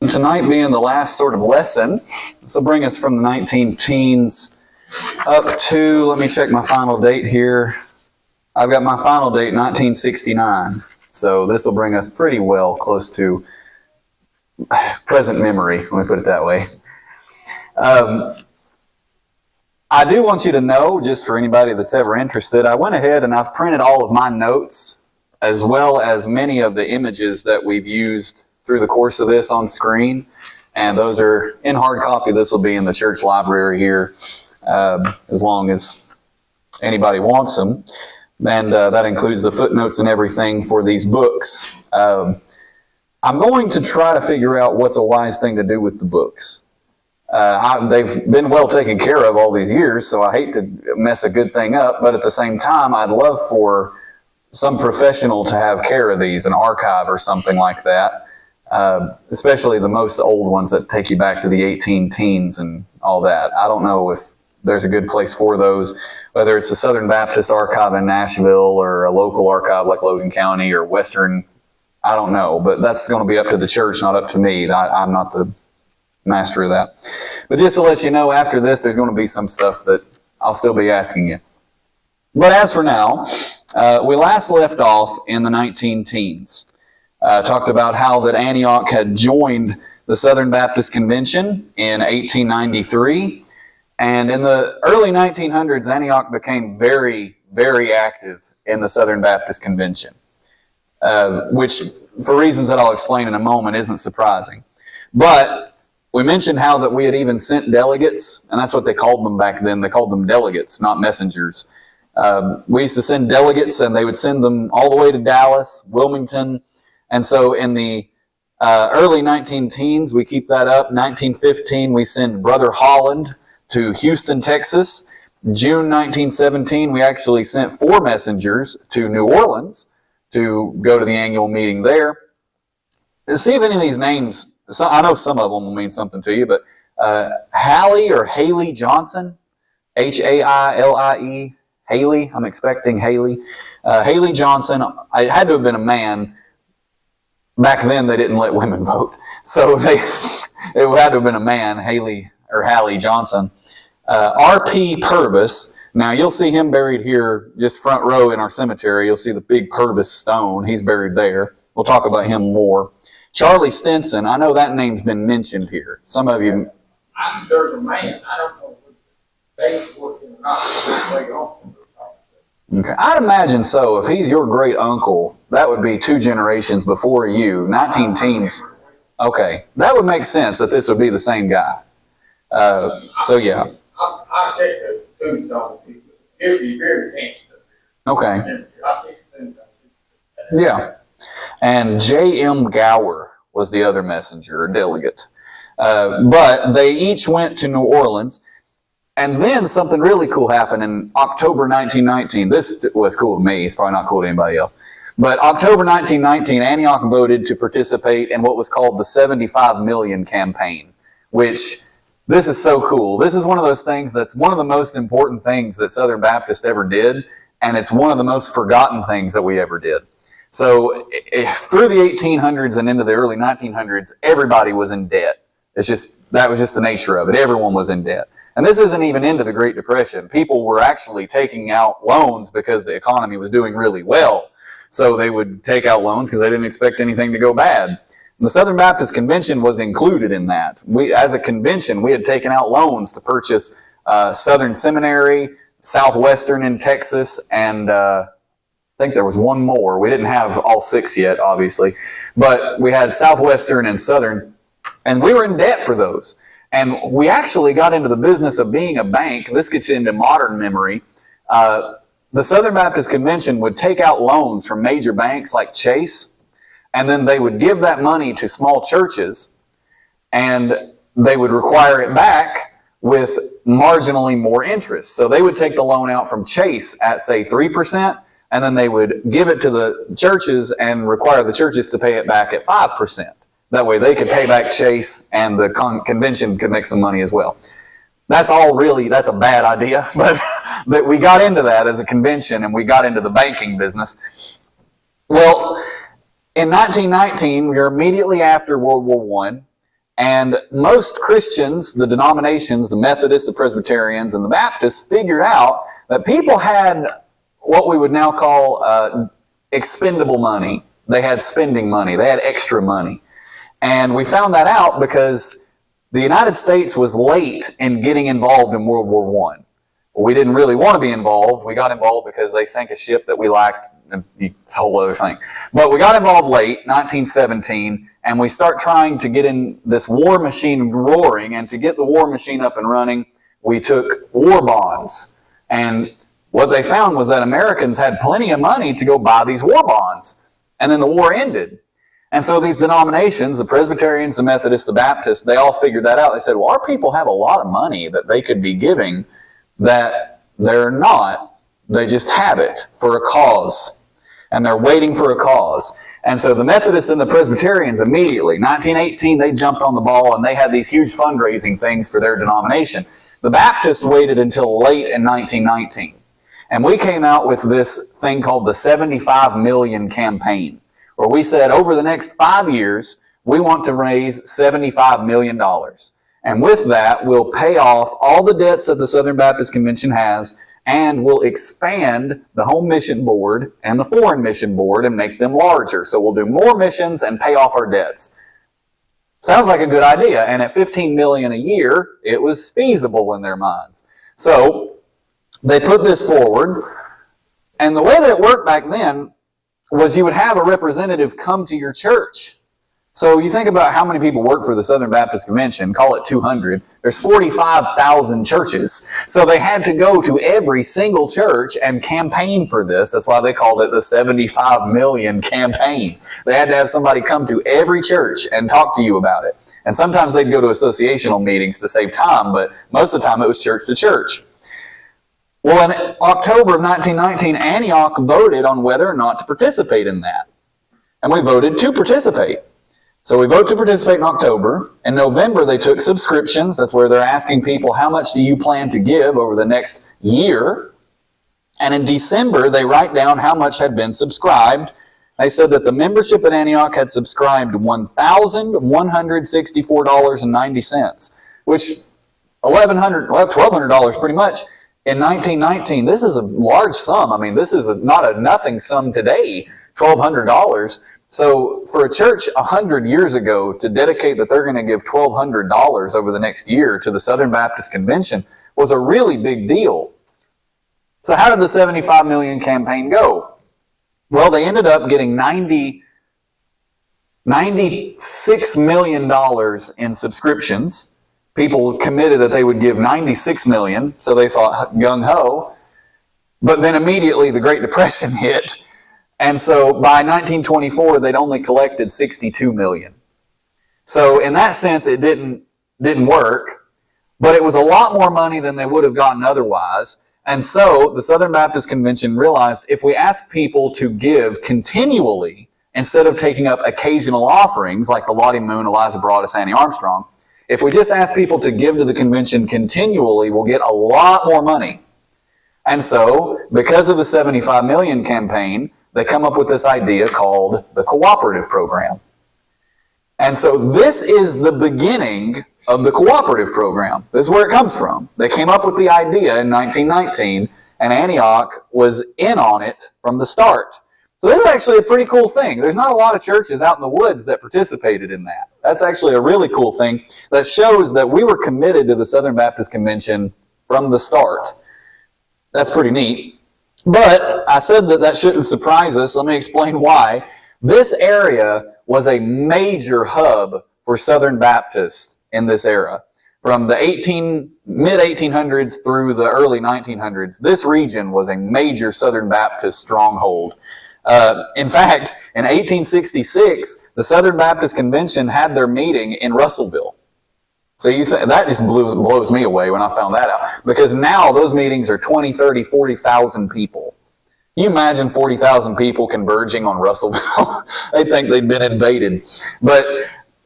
Tonight being the last sort of lesson, this will bring us from the 19 teens up to, let me check my final date here. I've got my final date, 1969. So this will bring us pretty well close to present memory, let me put it that way. I do want you to know, just for anybody that's ever interested, I went ahead and I've printed all of my notes, as well as many of the images that we've used through the course of this on screen. And those are in hard copy. This will be in the church library here, as long as anybody wants them. And that includes the footnotes and everything for these books. I'm going to try to figure out what's a wise thing to do with the books. They've been well taken care of all these years, so I hate to mess a good thing up, but at the same time, I'd love for some professional to have care of these, an archive or something like that, especially the most old ones that take you back to the 18 teens and all that. I don't know if there's a good place for those, whether it's the Southern Baptist Archive in Nashville or a local archive like Logan County or Western, I don't know, but that's going to be up to the church, not up to me. I'm not the master of that. But just to let you know, after this, there's going to be some stuff that I'll still be asking you. But as for now, we last left off in the 19 teens. Talked about how that Antioch had joined the Southern Baptist Convention in 1893. And in the early 1900s, Antioch became very, very active in the Southern Baptist Convention, which, for reasons that I'll explain in a moment, isn't surprising. But we mentioned how that we had even sent delegates, and that's what they called them back then. They called them delegates, not messengers. We used to send delegates, and they would send them all the way to Dallas, Wilmington. And so in the early 19 teens, we keep that up. 1915, we send Brother Holland to Houston, Texas. June 1917, we actually sent 4 messengers to New Orleans to go to the annual meeting there. See if any of these names, I know some of them will mean something to you, but Hallie or Haley Johnson, H-A-I-L-I-E, Haley, I'm expecting Haley. Haley Johnson, it had to have been a man. Back then, they didn't let women vote. So it had to have been a man, Haley or Hallie Johnson. R.P. Purvis, now you'll see him buried here, just front row in our cemetery. You'll see the big Purvis stone. He's buried there. We'll talk about him more. Charlie Stinson, I know that name's been mentioned here. Some of you... There's a man, I don't know if they working or not. Okay, I'd imagine so. If he's your great uncle, that would be 2 generations before you, 19 teens. Okay, that would make sense that this would be the same guy. So yeah. I'll check the tombstone. He'll be very handsome. Okay. I'll check the tombstone. Yeah. And J.M. Gower was the other messenger or delegate. But they each went to New Orleans. And then something really cool happened in October 1919. This was cool to me. It's probably not cool to anybody else. But October 1919, Antioch voted to participate in what was called the 75 million campaign, which, this is so cool. This is one of those things that's one of the most important things that Southern Baptist ever did, and it's one of the most forgotten things that we ever did. So through the 1800s and into the early 1900s, everybody was in debt. That was just the nature of it. Everyone was in debt. And this isn't even into the Great Depression. People were actually taking out loans because the economy was doing really well. So they would take out loans because they didn't expect anything to go bad. The Southern Baptist Convention was included in that. As a convention, we had taken out loans to purchase Southern Seminary, Southwestern in Texas, and I think there was one more. We didn't have all 6 yet, obviously. But we had Southwestern and Southern, and we were in debt for those. And we actually got into the business of being a bank. This gets into modern memory. The Southern Baptist Convention would take out loans from major banks like Chase, and then they would give that money to small churches, and they would require it back with marginally more interest. So they would take the loan out from Chase at, say, 3%, and then they would give it to the churches and require the churches to pay it back at 5%. That way they could pay back Chase, and the convention could make some money as well. That's a bad idea, but we got into that as a convention, and we got into the banking business. Well, in 1919, we were immediately after World War I, And most Christians, the denominations, the Methodists, the Presbyterians, and the Baptists, figured out that people had what we would now call expendable money. They had spending money. They had extra money. And we found that out because the United States was late in getting involved in World War I. We didn't really want to be involved. We got involved because they sank a ship that we lacked. It's a whole other thing. But we got involved late, 1917, and we start trying to get in this war machine roaring. And to get the war machine up and running, we took war bonds. And what they found was that Americans had plenty of money to go buy these war bonds. And then the war ended. And so these denominations, the Presbyterians, the Methodists, the Baptists, they all figured that out. They said, well, our people have a lot of money that they could be giving that they're not. They just have it for a cause. And they're waiting for a cause. And so the Methodists and the Presbyterians immediately, 1918, they jumped on the ball and they had these huge fundraising things for their denomination. The Baptists waited until late in 1919. And we came out with this thing called the 75 million campaign, where we said over the next 5 years, we want to raise $75 million. And with that, we'll pay off all the debts that the Southern Baptist Convention has, and we'll expand the Home Mission Board and the Foreign Mission Board and make them larger. So we'll do more missions and pay off our debts. Sounds like a good idea. And at $15 million a year, it was feasible in their minds. So they put this forward. And the way that it worked back then was you would have a representative come to your church. So you think about how many people work for the Southern Baptist Convention, call it 200. There's 45,000 churches. So they had to go to every single church and campaign for this. That's why they called it the 75 million campaign. They had to have somebody come to every church and talk to you about it. And sometimes they'd go to associational meetings to save time, but most of the time it was church to church. Well, in October of 1919, Antioch voted on whether or not to participate in that. And we voted to participate. So we vote to participate in October. In November, they took subscriptions. That's where they're asking people, how much do you plan to give over the next year? And in December, they write down how much had been subscribed. They said that the membership at Antioch had subscribed $1,164.90, which $1,200 pretty much. In 1919, this is a large sum. I mean, this is not a nothing sum today, $1,200. So for a church 100 years ago to dedicate that they're going to give $1,200 over the next year to the Southern Baptist Convention was a really big deal. So how did the 75 million campaign go? Well, they ended up getting $96 million in subscriptions. People committed that they would give $96 million, so they thought gung-ho. But then immediately the Great Depression hit. And so by 1924, they'd only collected $62 million. So in that sense, it didn't work, but it was a lot more money than they would have gotten otherwise. And so the Southern Baptist Convention realized if we ask people to give continually, instead of taking up occasional offerings like the Lottie Moon, Eliza Broadus, Annie Armstrong, if we just ask people to give to the convention continually, we'll get a lot more money. And so, because of the 75 million campaign, they come up with this idea called the cooperative program. And so this is the beginning of the cooperative program. This is where it comes from. They came up with the idea in 1919, and Antioch was in on it from the start. So this is actually a pretty cool thing. There's not a lot of churches out in the woods that participated in that. That's actually a really cool thing that shows that we were committed to the Southern Baptist Convention from the start. That's pretty neat. But I said that shouldn't surprise us. Let me explain why. This area was a major hub for Southern Baptists in this era. From the mid-1800s through the early 1900s, this region was a major Southern Baptist stronghold. In fact, in 1866, the Southern Baptist Convention had their meeting in Russellville. So that just blows me away when I found that out. Because now those meetings are 20, 30, 40,000 people. You imagine 40,000 people converging on Russellville. They'd think they'd been invaded. But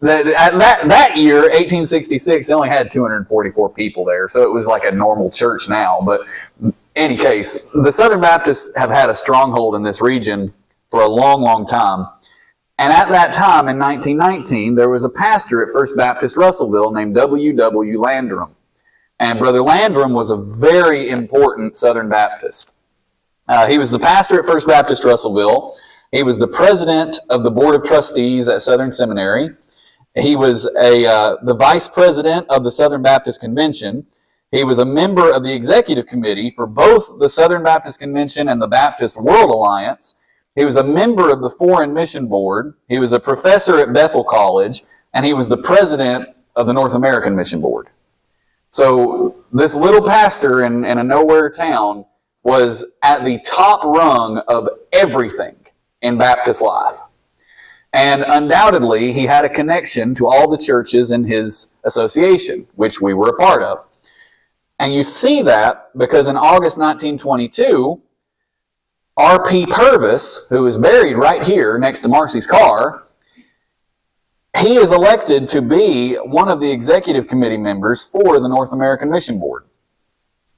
that year, 1866, they only had 244 people there. So it was like a normal church now. But in any case, the Southern Baptists have had a stronghold in this region for a long, long time. And at that time, in 1919, there was a pastor at First Baptist Russellville named W.W. Landrum. And Brother Landrum was a very important Southern Baptist. He was the pastor at First Baptist Russellville. He was the president of the Board of Trustees at Southern Seminary. He was the vice president of the Southern Baptist Convention. He was a member of the executive committee for both the Southern Baptist Convention and the Baptist World Alliance. He was a member of the Foreign Mission Board. He was a professor at Bethel College, and he was the president of the North American Mission Board. So this little pastor in a nowhere town was at the top rung of everything in Baptist life. And undoubtedly, he had a connection to all the churches in his association, which we were a part of. And you see that because in August 1922, R.P. Purvis, who is buried right here next to Marcy's car, he is elected to be one of the executive committee members for the North American Mission Board.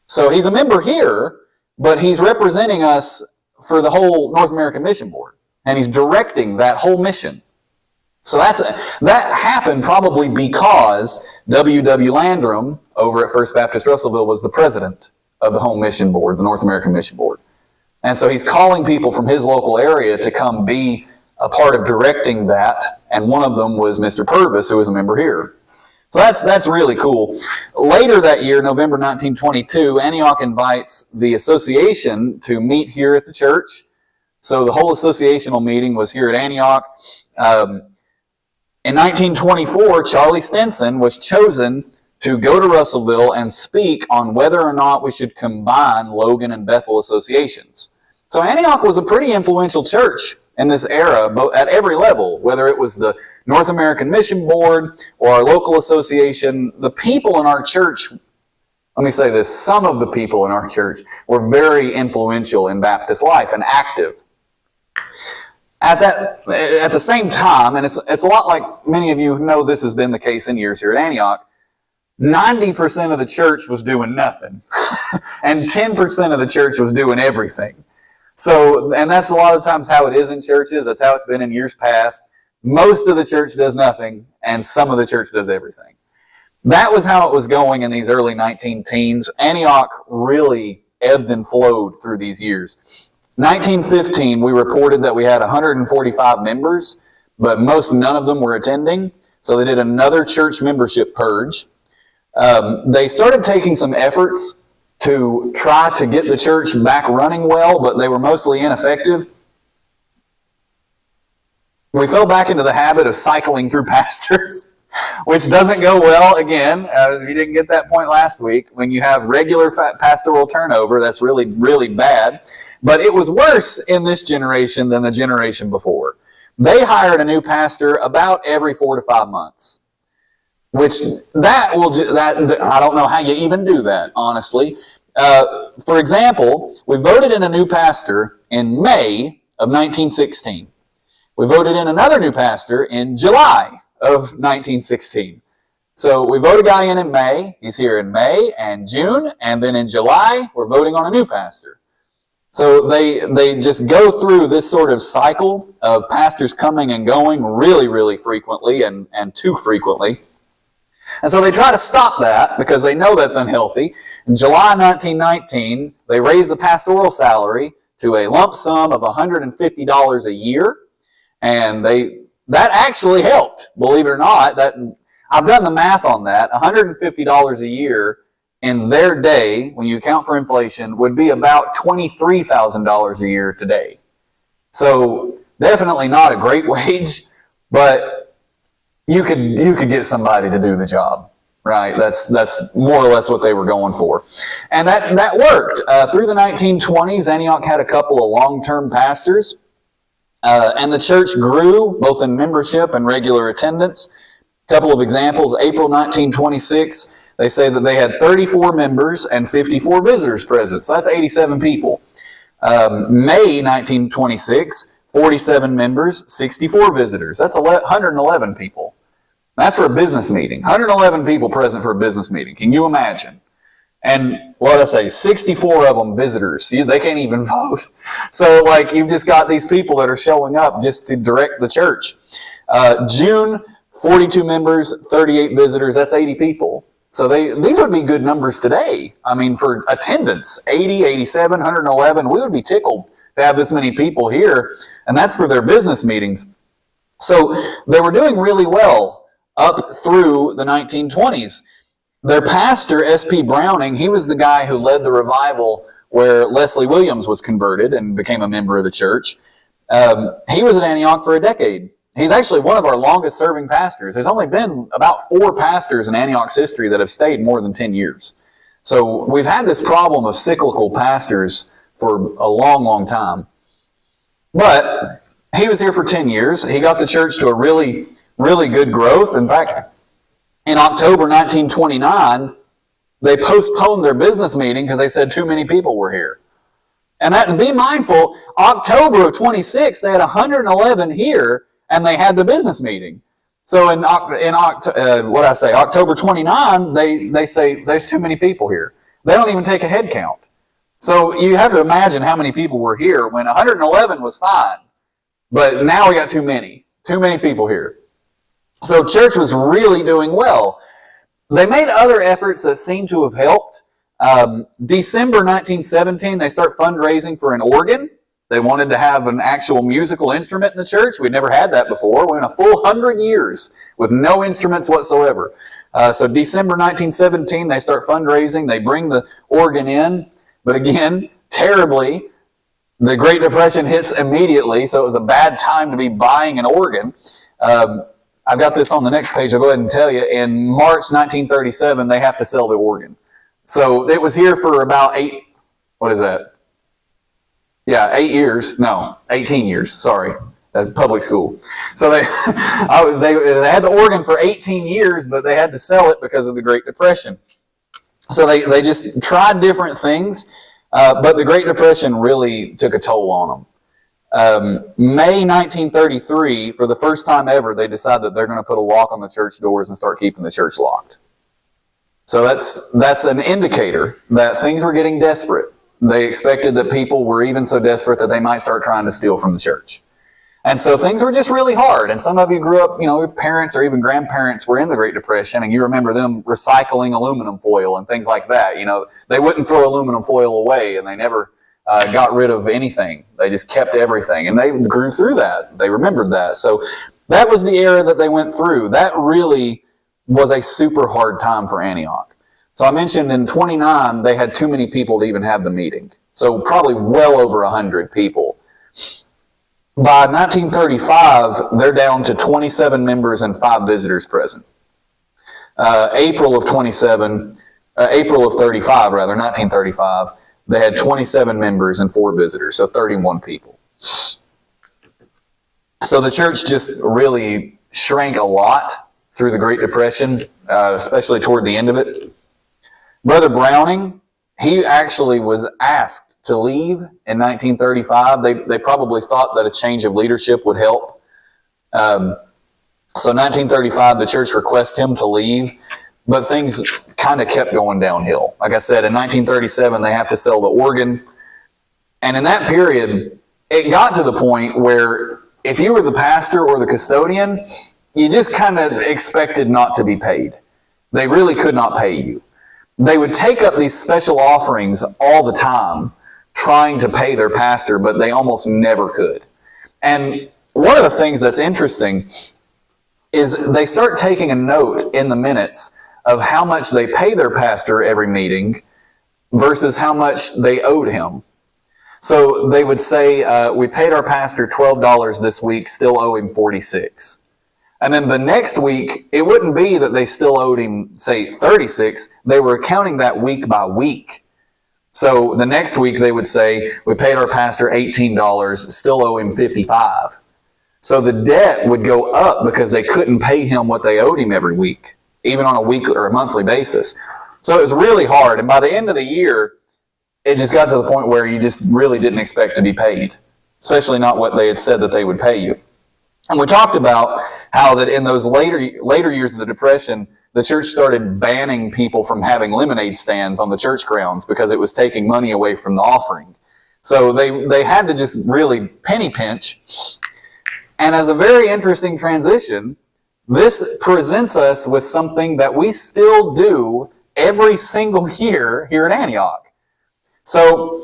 So he's a member here, but he's representing us for the whole North American Mission Board. And he's directing that whole mission. So that happened probably because W.W. Landrum over at First Baptist Russellville was the president of the Home Mission Board, the North American Mission Board. And so he's calling people from his local area to come be a part of directing that. And one of them was Mr. Purvis, who was a member here. So that's really cool. Later that year, November 1922, Antioch invites the association to meet here at the church. So the whole associational meeting was here at Antioch. In 1924, Charlie Stinson was chosen to go to Russellville and speak on whether or not we should combine Logan and Bethel associations. So Antioch was a pretty influential church in this era, at every level, whether it was the North American Mission Board or our local association. The people in our church, let me say this, some of the people in our church were very influential in Baptist life and active. At the same time, and it's a lot like many of you know this has been the case in years here at Antioch, 90% of the church was doing nothing, and 10% of the church was doing everything. So, and that's a lot of times how it is in churches. That's how it's been in years past. Most of the church does nothing, and some of the church does everything. That was how it was going in these early 19-teens. Antioch really ebbed and flowed through these years. 1915, we reported that we had 145 members, but none of them were attending. So they did another church membership purge. They started taking some efforts to try to get the church back running well, but they were mostly ineffective. We fell back into the habit of cycling through pastors, which doesn't go well. Again, if you didn't get that point last week, when you have regular pastoral turnover, that's really, really bad. But it was worse in this generation than the generation before. They hired a new pastor about every 4 to 5 months. Which I don't know how you even do that, honestly. For example, we voted in a new pastor in May of 1916. We voted in another new pastor in July of 1916. So we vote a guy in May. He's here in May and June, and then in July we're voting on a new pastor. So they just go through this sort of cycle of pastors coming and going really, really frequently and too frequently. And so they try to stop that because they know that's unhealthy. In July 1919, they raised the pastoral salary to a lump sum of $150 a year. And that actually helped, believe it or not. I've done the math on that. $150 a year in their day, when you account for inflation, would be about $23,000 a year today. So definitely not a great wage, but you could get somebody to do the job, right? That's more or less what they were going for. And that worked. Through the 1920s, Antioch had a couple of long-term pastors, and the church grew both in membership and regular attendance. A couple of examples, April 1926, they say that they had 34 members and 54 visitors present. So that's 87 people. May 1926, 47 members, 64 visitors. That's 111 people. That's for a business meeting. 111 people present for a business meeting. Can you imagine? And what did I say? 64 of them visitors. They can't even vote. So, like, you've just got these people that are showing up just to direct the church. June, 42 members, 38 visitors. That's 80 people. So these would be good numbers today. I mean, for attendance, 80, 87, 111, we would be tickled to have this many people here. And that's for their business meetings. So they were doing really well up through the 1920s. Their pastor, S.P. Browning, he was the guy who led the revival where Leslie Williams was converted and became a member of the church. He was at Antioch for a decade. He's actually one of our longest serving pastors. There's only been about 4 pastors in Antioch's history that have stayed more than 10 years. So we've had this problem of cyclical pastors for a long, long time. But he was here for 10 years. He got the church to a really, really good growth. In fact, in October 1929, they postponed their business meeting because they said too many people were here. And that, be mindful, October of 26, they had 111 here, and they had the business meeting. So in October 29, they say there's too many people here. They don't even take a head count. So you have to imagine how many people were here when 111 was fine, but now we got too many people here. So church was really doing well. They made other efforts that seemed to have helped. December 1917, they start fundraising for an organ. They wanted to have an actual musical instrument in the church. We'd never had that before. We went a full 100 years with no instruments whatsoever. So December 1917, they start fundraising. They bring the organ in. But again, terribly, the Great Depression hits immediately, so it was a bad time to be buying an organ. I've got this on the next page. I'll go ahead and tell you. In March 1937, they have to sell the organ. So it was here for about 8 years. Sorry, public school. So they had the organ for 18 years, but they had to sell it because of the Great Depression. So they just tried different things, but the Great Depression really took a toll on them. May 1933, for the first time ever, they decide that they're going to put a lock on the church doors and start keeping the church locked. So that's an indicator that things were getting desperate. They expected that people were even so desperate that they might start trying to steal from the church. And so things were just really hard. And some of you grew up, your parents or even grandparents were in the Great Depression, and you remember them recycling aluminum foil and things like that. They wouldn't throw aluminum foil away, and they never got rid of anything. They just kept everything, and they grew through that. They remembered that. So that was the era that they went through. That really was a super hard time for Antioch. So I mentioned in 29, they had too many people to even have the meeting. So probably well over 100 people. By 1935, they're down to 27 members and 5 visitors present. April of 35, 1935, they had 27 members and 4 visitors, so 31 people. So the church just really shrank a lot through the Great Depression, especially toward the end of it. Brother Browning, he actually was asked to leave in 1935. They probably thought that a change of leadership would help. So 1935, the church requests him to leave, but things kind of kept going downhill. Like I said, in 1937, they have to sell the organ. And in that period, it got to the point where if you were the pastor or the custodian, you just kind of expected not to be paid. They really could not pay you. They would take up these special offerings all the time, trying to pay their pastor, but they almost never could. And one of the things that's interesting is they start taking a note in the minutes of how much they pay their pastor every meeting versus how much they owed him. So they would say, we paid our pastor $12 this week, still owe him $46. And then the next week, it wouldn't be that they still owed him, say, $36. They were counting that week by week. So the next week they would say, we paid our pastor $18, still owe him $55. So the debt would go up because they couldn't pay him what they owed him every week, even on a weekly or a monthly basis. So it was really hard. And by the end of the year, it just got to the point where you just really didn't expect to be paid, especially not what they had said that they would pay you. And we talked about how that in those later years of the Depression, the church started banning people from having lemonade stands on the church grounds because it was taking money away from the offering. So they had to just really penny pinch. And as a very interesting transition, this presents us with something that we still do every single year here at Antioch. So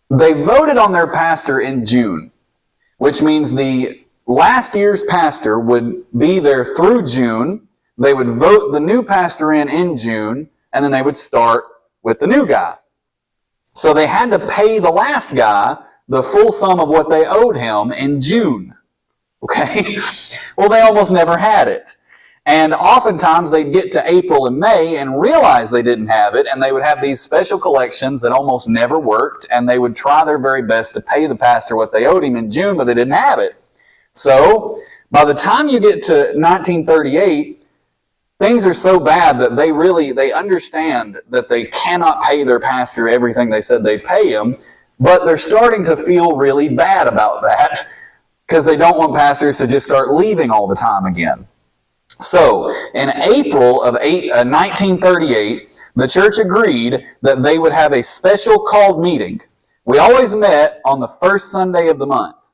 they voted on their pastor in June, which means the last year's pastor would be there through June. They would vote the new pastor in June, and then they would start with the new guy. So they had to pay the last guy the full sum of what they owed him in June. Okay? Well, they almost never had it. And oftentimes they'd get to April and May and realize they didn't have it, and they would have these special collections that almost never worked, and they would try their very best to pay the pastor what they owed him in June, but they didn't have it. So, by the time you get to 1938, things are so bad that they understand that they cannot pay their pastor everything they said they'd pay him, but they're starting to feel really bad about that because they don't want pastors to just start leaving all the time again. So, in April of 1938, the church agreed that they would have a special called meeting. We always met on the first Sunday of the month.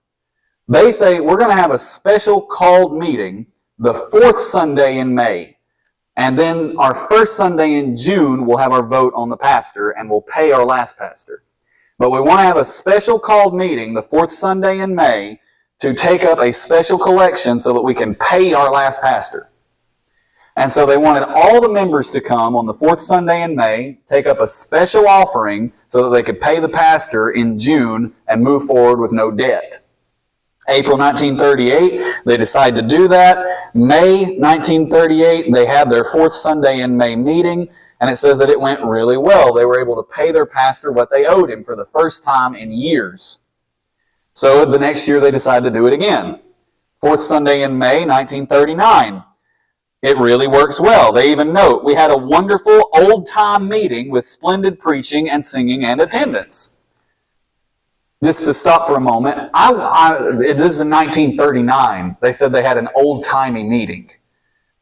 They say, we're going to have a special called meeting the fourth Sunday in May. And then our first Sunday in June, we'll have our vote on the pastor, and we'll pay our last pastor. But we want to have a special called meeting the fourth Sunday in May to take up a special collection so that we can pay our last pastor. And so they wanted all the members to come on the fourth Sunday in May, take up a special offering so that they could pay the pastor in June and move forward with no debt. April 1938, they decide to do that. May 1938, they have their fourth Sunday in May meeting, and it says that it went really well. They were able to pay their pastor what they owed him for the first time in years. So the next year they decided to do it again. Fourth Sunday in May 1939. It really works well. They even note, we had a wonderful old-time meeting with splendid preaching and singing and attendance. Just to stop for a moment, this is in 1939. They said they had an old-timey meeting.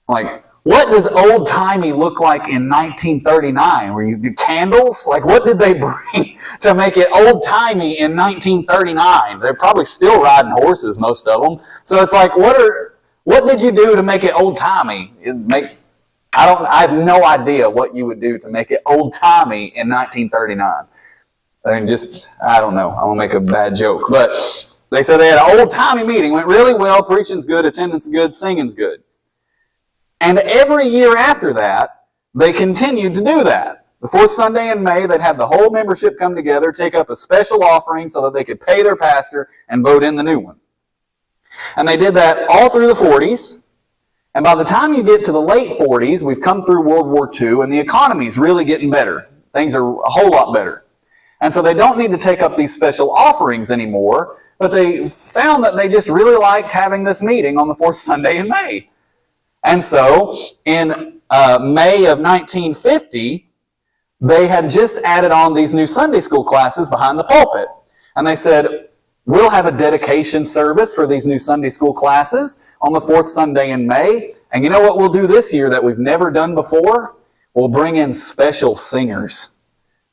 Like, what does old-timey look like in 1939? Were you candles? Like, what did they bring to make it old-timey in 1939? They're probably still riding horses, most of them. So it's like, what did you do to make it old-timey? I have no idea what you would do to make it old-timey in 1939. I don't know. I won't make a bad joke. But they said they had an old-timey meeting. Went really well. Preaching's good. Attendance is good. Singing's good. And every year after that, they continued to do that. The fourth Sunday in May, they'd have the whole membership come together, take up a special offering so that they could pay their pastor and vote in the new one. And they did that all through the 40s. And by the time you get to the late 40s, we've come through World War II, and the economy's really getting better. Things are a whole lot better. And so they don't need to take up these special offerings anymore, but they found that they just really liked having this meeting on the fourth Sunday in May. And so in May of 1950, they had just added on these new Sunday school classes behind the pulpit. And they said, we'll have a dedication service for these new Sunday school classes on the fourth Sunday in May. And you know what we'll do this year that we've never done before? We'll bring in special singers.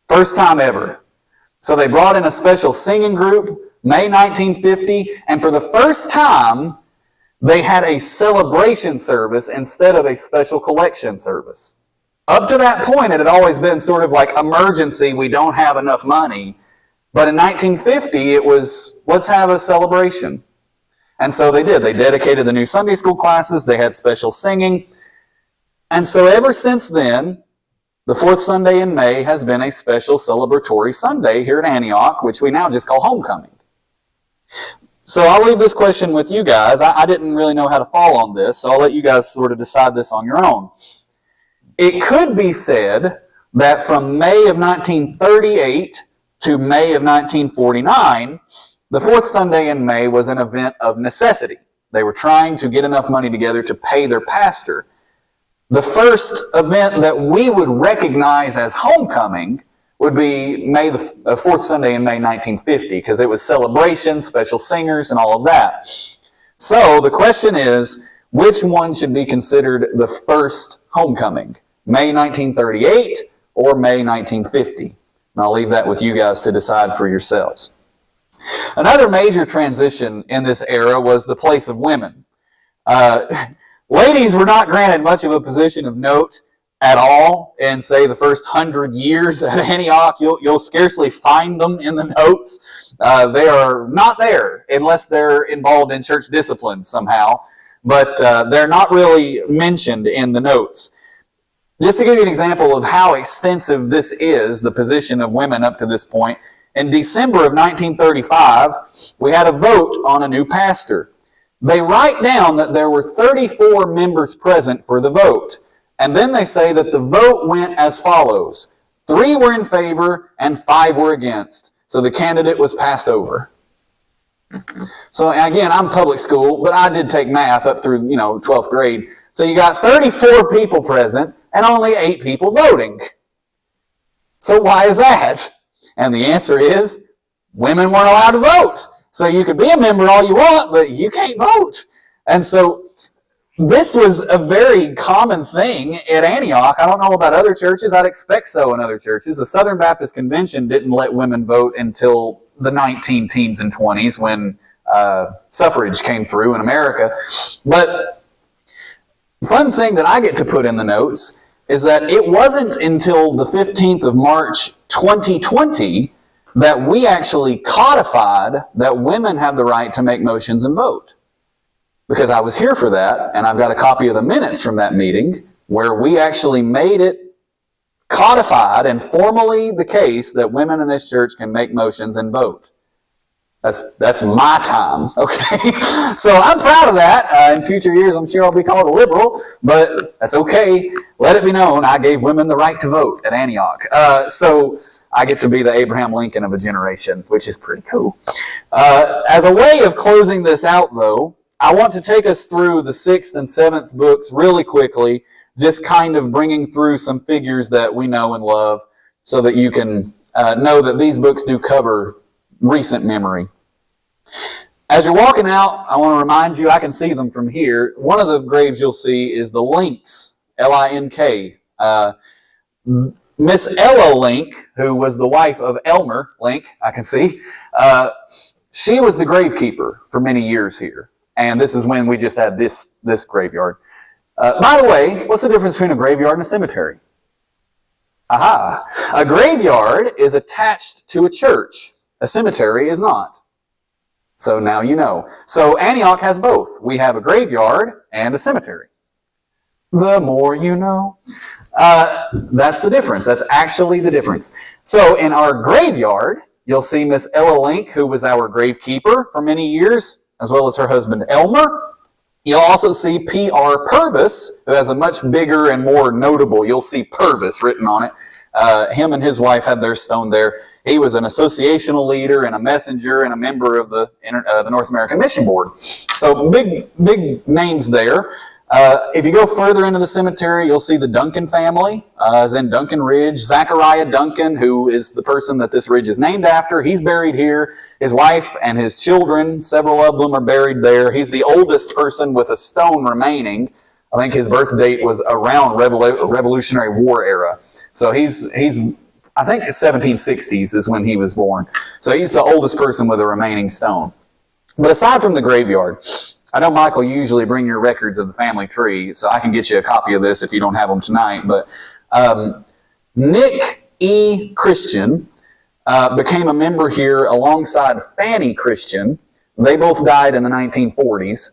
First time ever. So they brought in a special singing group, May 1950, and for the first time, they had a celebration service instead of a special collection service. Up to that point, it had always been sort of like emergency, we don't have enough money. But in 1950, it was, let's have a celebration. And so they did. They dedicated the new Sunday school classes. They had special singing. And so ever since then, the fourth Sunday in May has been a special celebratory Sunday here at Antioch, which we now just call homecoming. So I'll leave this question with you guys. I didn't really know how to fall on this, so I'll let you guys sort of decide this on your own. It could be said that from May of 1938 to May of 1949, the fourth Sunday in May was an event of necessity. They were trying to get enough money together to pay their pastor. The first event that we would recognize as homecoming would be the fourth Sunday in May 1950, because it was celebration, special singers, and all of that. So the question is, which one should be considered the first homecoming? May 1938 or May 1950? And I'll leave that with you guys to decide for yourselves. Another major transition in this era was the place of women. Ladies were not granted much of a position of note at all in, say, the first 100 years at Antioch. You'll scarcely find them in the notes. They are not there unless they're involved in church discipline somehow, but they're not really mentioned in the notes. Just to give you an example of how extensive this is, the position of women up to this point, in December of 1935, we had a vote on a new pastor. They write down that there were 34 members present for the vote. And then they say that the vote went as follows. 3 were in favor and 5 were against. So the candidate was passed over. So again, I'm public school, but I did take math up through, 12th grade. So you got 34 people present and only 8 people voting. So why is that? And the answer is, women weren't allowed to vote. So you could be a member all you want, but you can't vote. And so this was a very common thing at Antioch. I don't know about other churches. I'd expect so in other churches. The Southern Baptist Convention didn't let women vote until the 19-teens and 20s when suffrage came through in America. But the fun thing that I get to put in the notes is that it wasn't until the 15th of March 2020 that we actually codified that women have the right to make motions and vote. Because I was here for that, and I've got a copy of the minutes from that meeting where we actually made it codified and formally the case that women in this church can make motions and vote. That's my time, okay? So I'm proud of that. In future years, I'm sure I'll be called a liberal, but that's okay. Let it be known I gave women the right to vote at Antioch. So I get to be the Abraham Lincoln of a generation, which is pretty cool. As a way of closing this out, though, I want to take us through the 6th and 7th books really quickly, just kind of bringing through some figures that we know and love so that you can know that these books do cover recent memory. As you're walking out, I want to remind you, I can see them from here. One of the graves you'll see is the Links, L-I-N-K. Miss Ella Link, who was the wife of Elmer Link, I can see, she was the gravekeeper for many years here. And this is when we just had this graveyard. By the way, what's the difference between a graveyard and a cemetery? Aha! A graveyard is attached to a church. A cemetery is not. So now you know. So Antioch has both. We have a graveyard and a cemetery. The more you know. That's the difference. That's actually the difference. So in our graveyard, you'll see Miss Ella Link, who was our gravekeeper for many years, as well as her husband Elmer. You'll also see P.R. Purvis, who has a much bigger and more notable, you'll see Purvis written on it. Him and his wife had their stone there. He was an associational leader and a messenger and a member of the North American Mission Board. So big names there. If you go further into the cemetery, you'll see the Duncan family, as in Duncan Ridge. Zachariah Duncan, who is the person that this ridge is named after, he's buried here. His wife and his children, several of them are buried there. He's the oldest person with a stone remaining. I think his birth date was around Revolutionary War era. So he's I think the 1760s is when he was born. So he's the oldest person with a remaining stone. But aside from the graveyard, I know, Michael, you usually bring your records of the family tree, so I can get you a copy of this if you don't have them tonight. But Nick E. Christian became a member here alongside Fanny Christian. They both died in the 1940s.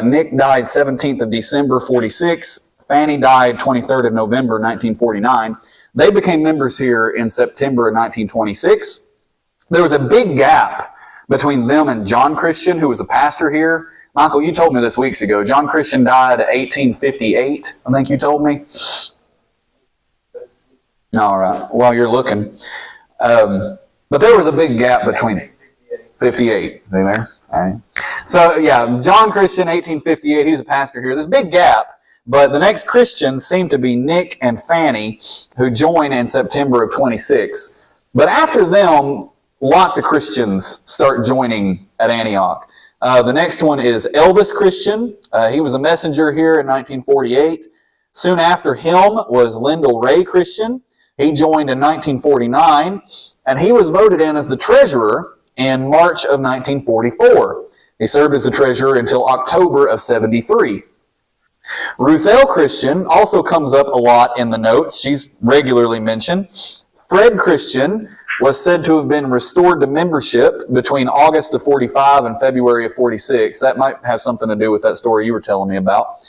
Nick died 17th of December, 46. Fanny died 23rd of November, 1949. They became members here in September of 1926. There was a big gap between them and John Christian, who was a pastor here. Michael, you told me this weeks ago. John Christian died in 1858, I think you told me. All right, while you're looking. But there was a big gap between 58. Are you there? All right. So, yeah, John Christian, 1858, he was a pastor here. There's a big gap, but the next Christians seem to be Nick and Fanny, who join in September of 26. But after them, lots of Christians start joining at Antioch. The next one is Elvis Christian. He was a messenger here in 1948. Soon after him was Lyndall Ray Christian. He joined in 1949, and he was voted in as the treasurer in March of 1944. He served as the treasurer until October of 73. Ruth L. Christian also comes up a lot in the notes. She's regularly mentioned. Fred Christian was said to have been restored to membership between August of 45 and February of 46. That might have something to do with that story you were telling me about.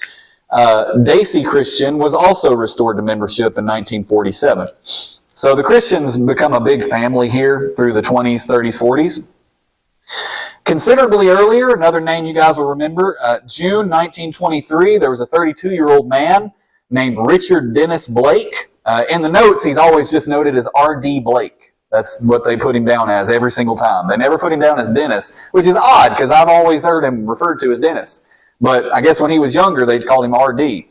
Daisy Christian was also restored to membership in 1947. So the Christians become a big family here through the 20s, 30s, 40s. Considerably earlier, another name you guys will remember, June 1923, there was a 32-year-old man named Richard Dennis Blake. In the notes, he's always just noted as R.D. Blake. That's what they put him down as every single time. They never put him down as Dennis, which is odd because I've always heard him referred to as Dennis. But I guess when he was younger, they'd called him R.D.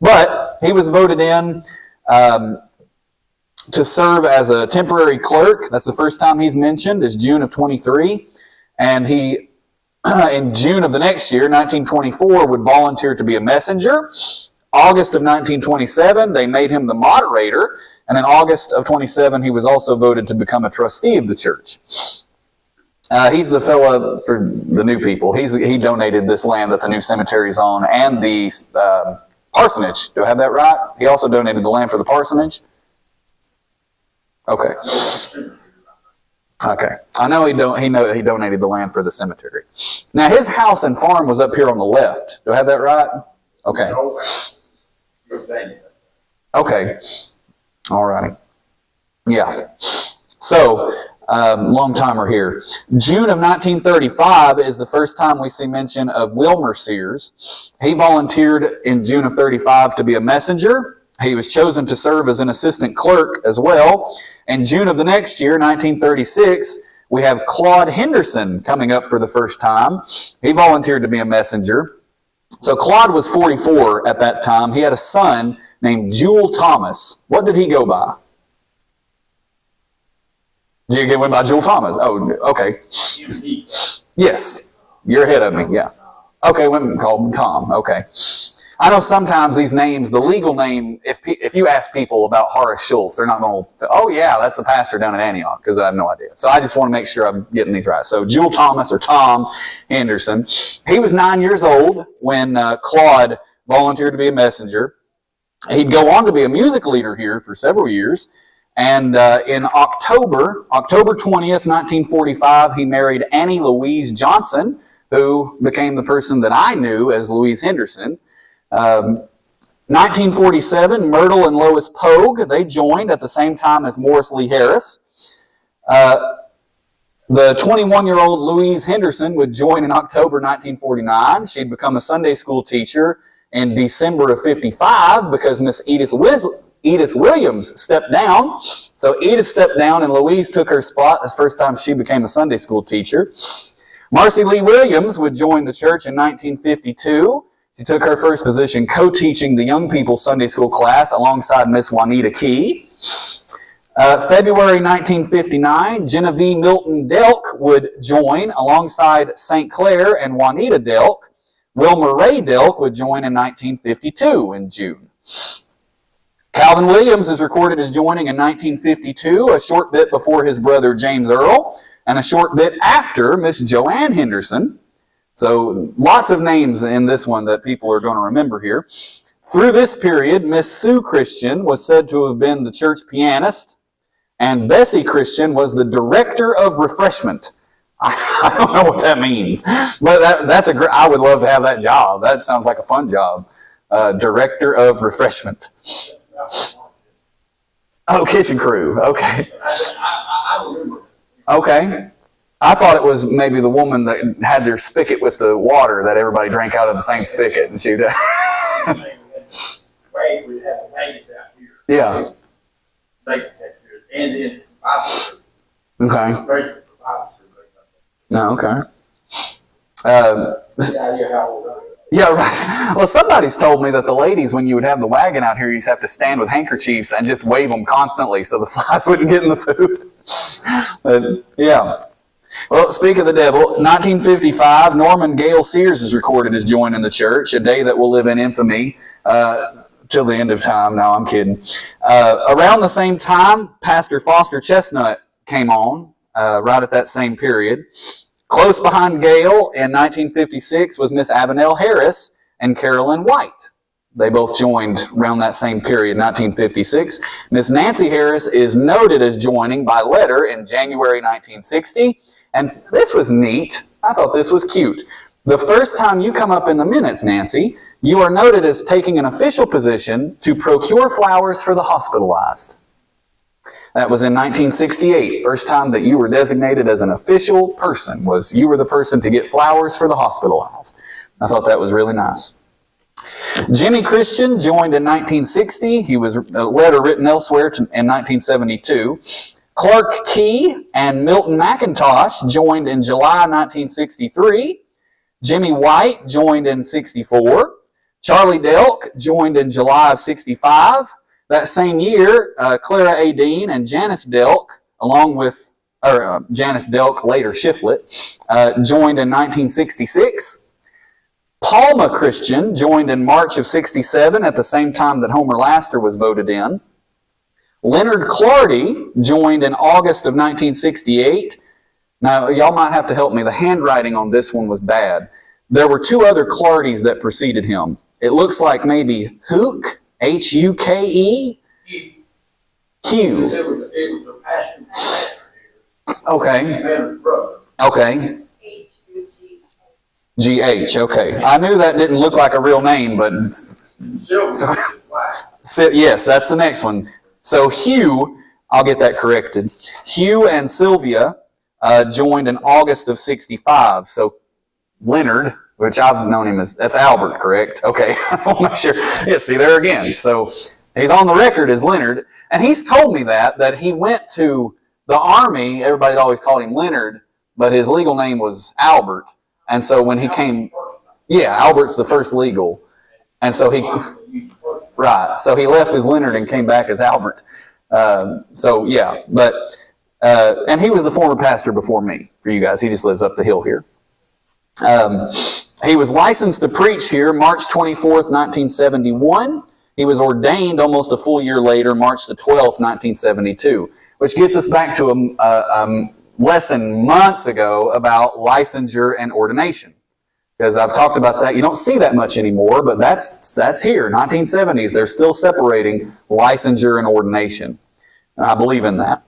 But he was voted in to serve as a temporary clerk. That's the first time he's mentioned, is June of 23. And he, in June of the next year, 1924, would volunteer to be a messenger. August of 1927, they made him the moderator. And in August of 27, he was also voted to become a trustee of the church. He's the fellow, for the new people, he donated this land that the new cemetery is on and the parsonage. Do I have that right? He also donated the land for the parsonage? Okay. Okay. I know he donated the land for the cemetery. Now, his house and farm was up here on the left. Do I have that right? Okay. Okay. All righty. Yeah. So, long timer here. June of 1935 is the first time we see mention of Wilmer Sears. He volunteered in June of 35 to be a messenger. He was chosen to serve as an assistant clerk as well. In June of the next year, 1936, we have Claude Henderson coming up for the first time. He volunteered to be a messenger. So Claude was 44 at that time. He had a son named Jewel Thomas. What did he go by? Did you get one by Jewel Thomas? Oh, okay. Yes. You're ahead of me, yeah. Okay, women called him Tom. Okay. I know sometimes these names, the legal name, if you ask people about Horace Schultz, they're not going to, oh yeah, that's the pastor down at Antioch, because I have no idea. So I just want to make sure I'm getting these right. So Jewel Thomas, or Tom Henderson, he was 9 years old when Claude volunteered to be a messenger. He'd go on to be a music leader here for several years. And in October 20th, 1945, he married Annie Louise Johnson, who became the person that I knew as Louise Henderson. 1947, Myrtle and Lois Pogue, they joined at the same time as Morris Lee Harris. The 21-year-old Louise Henderson would join in October 1949. She'd become a Sunday school teacher in December of 55 because Miss Edith Williams stepped down. So Edith stepped down and Louise took her spot. That's the first time she became a Sunday school teacher. Marcy Lee Williams would join the church in 1952. She took her first position co-teaching the young people's Sunday school class alongside Miss Juanita Key. February 1959, Genevieve Milton Delk would join alongside St. Clair and Juanita Delk. Wilmer Ray Delk would join in 1952 in June. Calvin Williams is recorded as joining in 1952, a short bit before his brother James Earl, and a short bit after Miss Joanne Henderson. So lots of names in this one that people are going to remember here. Through this period, Miss Sue Christian was said to have been the church pianist, and Bessie Christian was the director of refreshment. I don't know what that means, but I would love to have that job. That sounds like a fun job. Director of refreshment. Oh, kitchen crew. Okay. I remember. Okay. I thought it was maybe the woman that had their spigot with the water that everybody drank out of the same spigot, and she'd. We have babies out here. Yeah. And then Bible school. Okay. Freshman for Bible school. No. Okay. Get idea how old I am. Yeah, right. Well, somebody's told me that the ladies, when you would have the wagon out here, you just have to stand with handkerchiefs and just wave them constantly so the flies wouldn't get in the food. But, yeah. Well, speak of the devil, 1955, Norman Gale Sears is recorded as joining the church, a day that will live in infamy till the end of time. No, I'm kidding. Around the same time, Pastor Foster Chestnut came on, right at that same period. Close behind Gale in 1956 was Miss Avenel Harris and Carolyn White. They both joined around that same period, 1956. Miss Nancy Harris is noted as joining by letter in January 1960. And this was neat. I thought this was cute. The first time you come up in the minutes, Nancy, you are noted as taking an official position to procure flowers for the hospitalized. That was in 1968. First time that you were designated as an official person was you were the person to get flowers for the hospitalized. I thought that was really nice. Jimmy Christian joined in 1960. He was a letter written elsewhere in 1972. Clark Key and Milton McIntosh joined in July 1963. Jimmy White joined in 64. Charlie Delk joined in July of 65. That same year, Clara A. Dean and Janice Delk, along with Janice Delk, later Shiflett, joined in 1966. Palma Christian joined in March of 67 at the same time that Homer Laster was voted in. Leonard Clardy joined in August of 1968. Now, y'all might have to help me. The handwriting on this one was bad. There were two other Clardies that preceded him. It looks like maybe Huke, H-U-K-E? Q. It was a passion here. Okay. Okay. G-H, okay. I knew that didn't look like a real name, but... yes, that's the next one. So Hugh, I'll get that corrected. Hugh and Sylvia joined in August of 65. So Leonard, which I've known him as, that's Albert, correct? Okay, I just want to make sure. Yeah, see there again. So he's on the record as Leonard. And he's told me that he went to the Army. Everybody had always called him Leonard, but his legal name was Albert. And so when he came, yeah, Albert's the first legal. And so right. So he left as Leonard and came back as Albert. So yeah, but, and he was the former pastor before me for you guys. He just lives up the hill here. He was licensed to preach here March 24th, 1971. He was ordained almost a full year later, March the 12th, 1972, which gets us back to a lesson months ago about licensure and ordination. Because I've talked about that. You don't see that much anymore, but that's here. 1970s, they're still separating licensure and ordination. And I believe in that.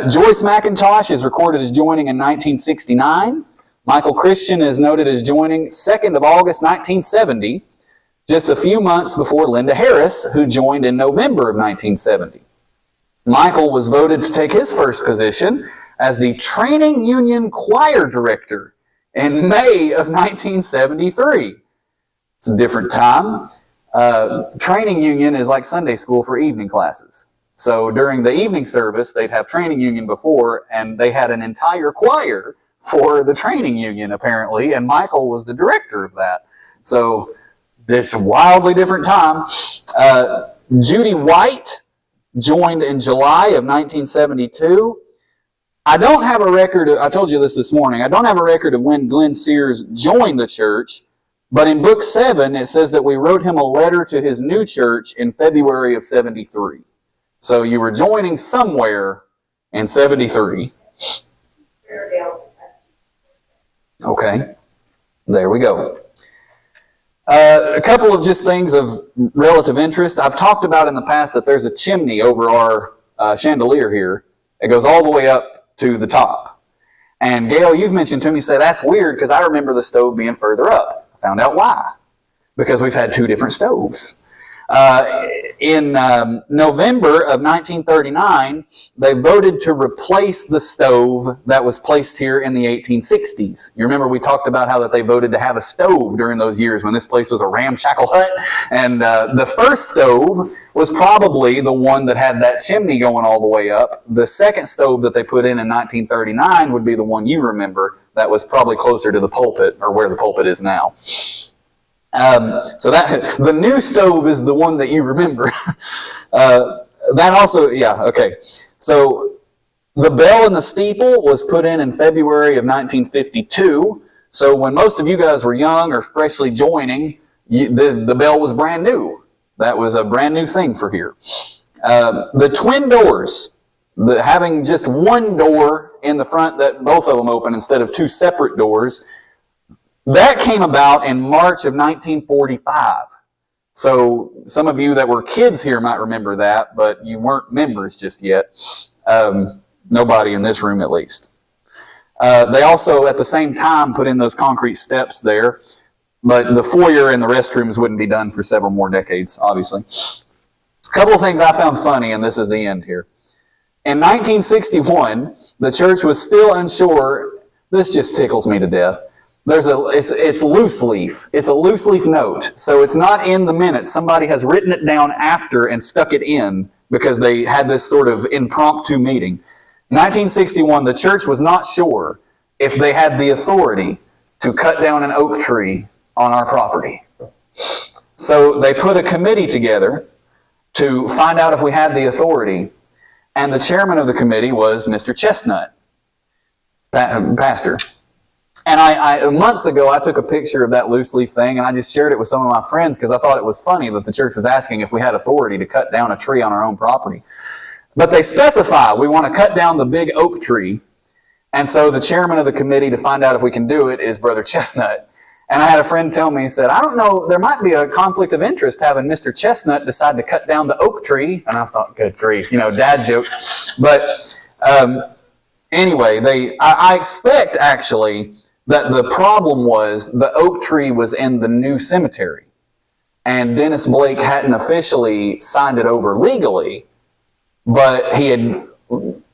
Joyce McIntosh is recorded as joining in 1969. Michael Christian is noted as joining 2nd of August, 1970, just a few months before Linda Harris, who joined in November of 1970. Michael was voted to take his first position as the Training Union Choir Director in May of 1973. It's a different time. Training Union is like Sunday school for evening classes. So during the evening service, they'd have Training Union before, and they had an entire choir for the Training Union, apparently, and Michael was the director of that. So it's a wildly different time. Judy White joined in July of 1972. I don't have a record, I told you this morning, I don't have a record of when Glenn Sears joined the church, but in book 7 it says that we wrote him a letter to his new church in February of 73. So you were joining somewhere in 73. Okay, there we go. A couple of just things of relative interest. I've talked about in the past that there's a chimney over our chandelier here. It goes all the way up to the top. And Gail, you've mentioned to me, say that's weird because I remember the stove being further up. I found out why. Because we've had two different stoves. In November of 1939, they voted to replace the stove that was placed here in the 1860s. You remember we talked about how that they voted to have a stove during those years when this place was a ramshackle hut? And the first stove was probably the one that had that chimney going all the way up. The second stove that they put in 1939 would be the one you remember that was probably closer to the pulpit, or where the pulpit is now. So that the new stove is the one that you remember. That also, yeah, okay. So The bell in the steeple was put in February of 1952. So when most of you guys were young or freshly joining, the bell was brand new. That was a brand new thing for here. The twin doors, having just one door in the front that both of them open instead of two separate doors, that came about in March of 1945. So some of you that were kids here might remember that, but you weren't members just yet. Nobody in this room, at least. They also, at the same time, put in those concrete steps there, but the foyer and the restrooms wouldn't be done for several more decades, obviously. A couple of things I found funny, and this is the end here. In 1961, the church was still unsure. This just tickles me to death. It's loose leaf. It's a loose leaf note, so it's not in the minutes. Somebody has written it down after and stuck it in because they had this sort of impromptu meeting. 1961, the church was not sure if they had the authority to cut down an oak tree on our property. So they put a committee together to find out if we had the authority. And the chairman of the committee was Mr. Chestnut, pastor. And months ago, I took a picture of that loose leaf thing, and I just shared it with some of my friends because I thought it was funny that the church was asking if we had authority to cut down a tree on our own property. But they specify we want to cut down the big oak tree. And so the chairman of the committee to find out if we can do it is Brother Chestnut. And I had a friend tell me, he said, I don't know, there might be a conflict of interest having Mr. Chestnut decide to cut down the oak tree. And I thought, good grief, dad jokes. But anyway, I expect actually that the problem was the oak tree was in the new cemetery. And Dennis Blake hadn't officially signed it over legally, but he had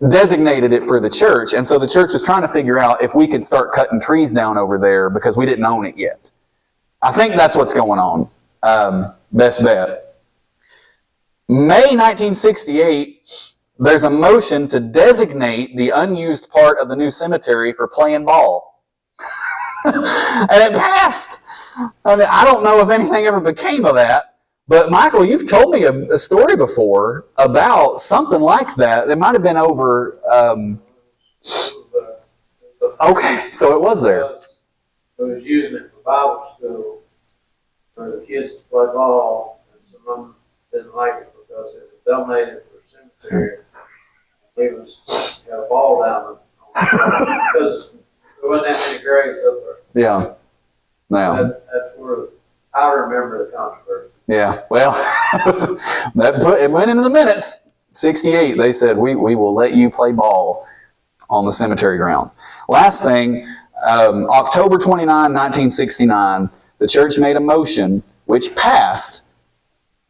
designated it for the church. And so the church was trying to figure out if we could start cutting trees down over there because we didn't own it yet. I think that's what's going on. Best bet. May 1968, there's a motion to designate the unused part of the new cemetery for playing ball. And it passed. I mean, I don't know if anything ever became of that. But Michael, you've told me a story before about something like that. It might have been over. Okay, so it was there. It was using it for Bible school for the kids to play ball, and some of them didn't like it because it was donated for cemetery. It was had a ball down because there wasn't that many graves up there. Yeah. Now that's where I remember the controversy. Yeah, well, it went into the minutes. 68, they said, we will let you play ball on the cemetery grounds. Last thing, October 29, 1969, the church made a motion which passed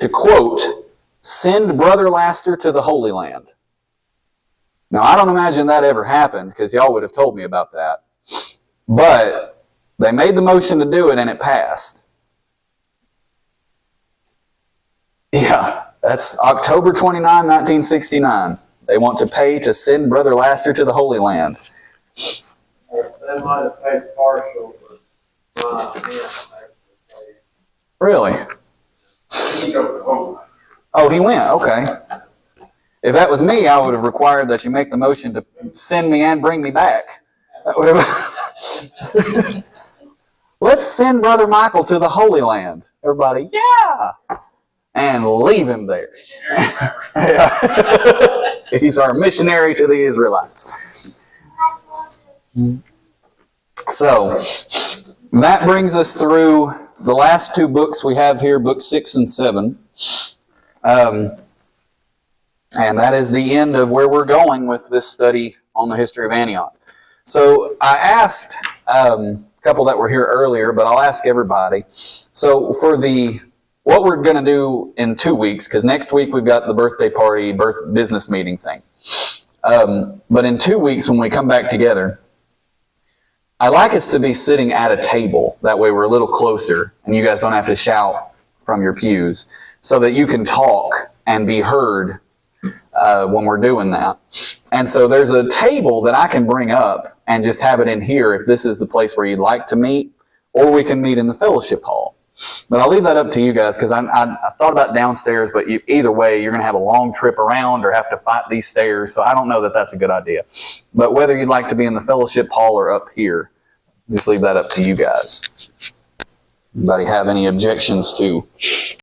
to, quote, send Brother Laster to the Holy Land. Now, I don't imagine that ever happened because y'all would have told me about that. But they made the motion to do it and it passed. Yeah, that's October 29, 1969. They want to pay to send Brother Laster to the Holy Land. They might have paid partial, but Really? Oh, he went. Okay. If that was me, I would have required that you make the motion to send me and bring me back. That would have... Let's send Brother Michael to the Holy Land. Everybody, yeah! And leave him there. He's our missionary to the Israelites. So, that brings us through the last two books we have here, books 6 and 7. And that is the end of where we're going with this study on the history of Antioch. So, I asked a couple that were here earlier, but I'll ask everybody. So, for what we're going to do in 2 weeks, because next week we've got the birthday party, business meeting thing. But in 2 weeks when we come back together, I like us to be sitting at a table. That way we're a little closer and you guys don't have to shout from your pews so that you can talk and be heard when we're doing that. And so there's a table that I can bring up and just have it in here if this is the place where you'd like to meet, or we can meet in the fellowship hall. But I'll leave that up to you guys, because I thought about downstairs, but either way, you're going to have a long trip around or have to fight these stairs. So I don't know that that's a good idea. But whether you'd like to be in the fellowship hall or up here, just leave that up to you guys. Anybody have any objections to